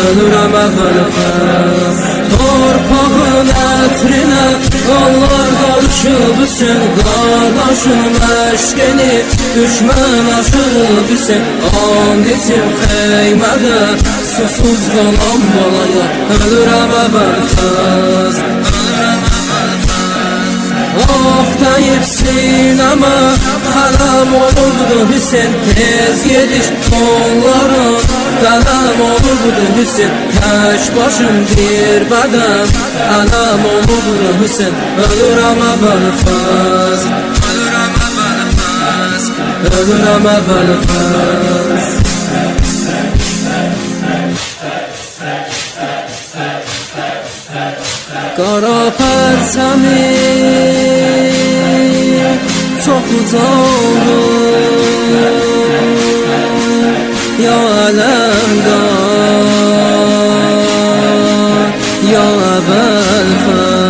ölürəm əvvəlfəz. Torpağın ətrinə qanlar qarışıb üsün, qardaşın məşqini düşmən aşıb üsün. And içim xeymədə susuz qalan balaya, ölürəm əvvəlfəz. Ah deyip sinema kalem olurdu Hüseyin, tez yetiş onların kalem olurdu Hüseyin. Tek başım bir beden kalem olurdu Hüseyin. Ölürəm əvvəlfəz, ölürəm əvvəlfəz. Qara pərçəmi çox ucaldır, ya Ələmqar, ya Əvvəlfəz.